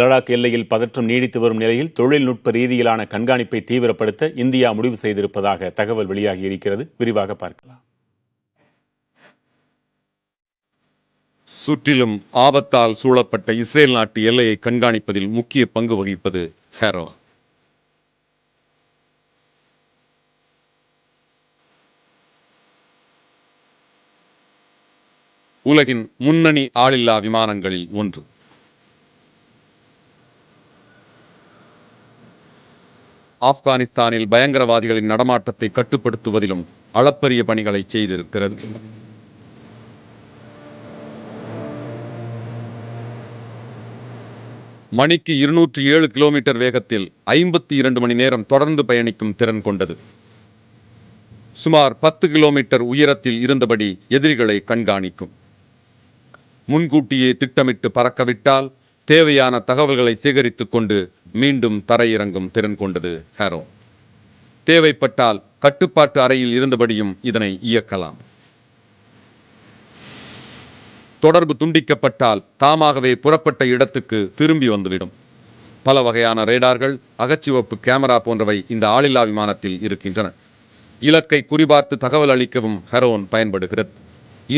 லடாக் எல்லையில் பதற்றம் நீடித்து வரும் நிலையில் தொழில்நுட்ப ரீதியிலான கண்காணிப்பை தீவிரப்படுத்த இந்தியா முடிவு செய்திருப்பதாக தகவல் வெளியாகி இருக்கிறது. விரிவாக பார்க்கலாம். சுற்றிலும் ஆபத்தால் சூழப்பட்ட இஸ்ரேல் நாட்டு எல்லையை கண்காணிப்பதில் முக்கிய பங்கு வகிப்பது ஹெரோன். உலகின் முன்னணி ஆளில்லா விமானங்களில் ஒன்று. ஆப்கானிஸ்தானில் பயங்கரவாதிகளின் நடமாட்டத்தை கட்டுப்படுத்துவதிலும் அளப்பரிய பணிகளை செய்திருக்கிறது. மணிக்கு 207 கிலோமீட்டர் வேகத்தில் 52 மணி நேரம் தொடர்ந்து பயணிக்கும் திறன் கொண்டது. சுமார் 10 கிலோமீட்டர் உயரத்தில் இருந்தபடி எதிரிகளை கண்காணிக்கும். முன்கூட்டியே திட்டமிட்டு பறக்கவிட்டால் தேவையான தகவல்களை சேகரித்துக் கொண்டு மீண்டும் தரையிறங்கும் திறன் கொண்டது ஹெரோன். தேவைப்பட்டால் கட்டுப்பாட்டு அறையில் இருந்தபடியும் இதனை இயக்கலாம். தொடர்பு துண்டிக்கப்பட்டால் தாமாகவே புறப்பட்ட இடத்துக்கு திரும்பி வந்துவிடும். பல வகையான ரேடார்கள், அகச்சிவப்பு கேமரா போன்றவை இந்த ஆளில்லா விமானத்தில் இருக்கின்றன. இலக்கை குறிபார்த்து தகவல் அளிக்கவும் ஹெரோன் பயன்படுகிறது.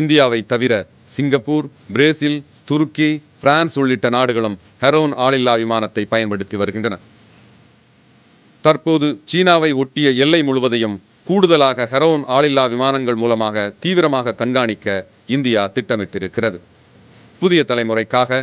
இந்தியாவை தவிர சிங்கப்பூர், பிரேசில், துருக்கி, பிரான்ஸ் உள்ளிட்ட நாடுகளும் ஹெரோன் ஆளில்லா விமானத்தை பயன்படுத்தி வருகின்றன. தற்போது சீனாவை ஒட்டிய எல்லை முழுவதையும் கூடுதலாக ஹெரோன் ஆளில்லா விமானங்கள் மூலமாக தீவிரமாக கண்காணிக்க இந்தியா திட்டமிட்டிருக்கிறது. புதிய தலைமுறைக்காக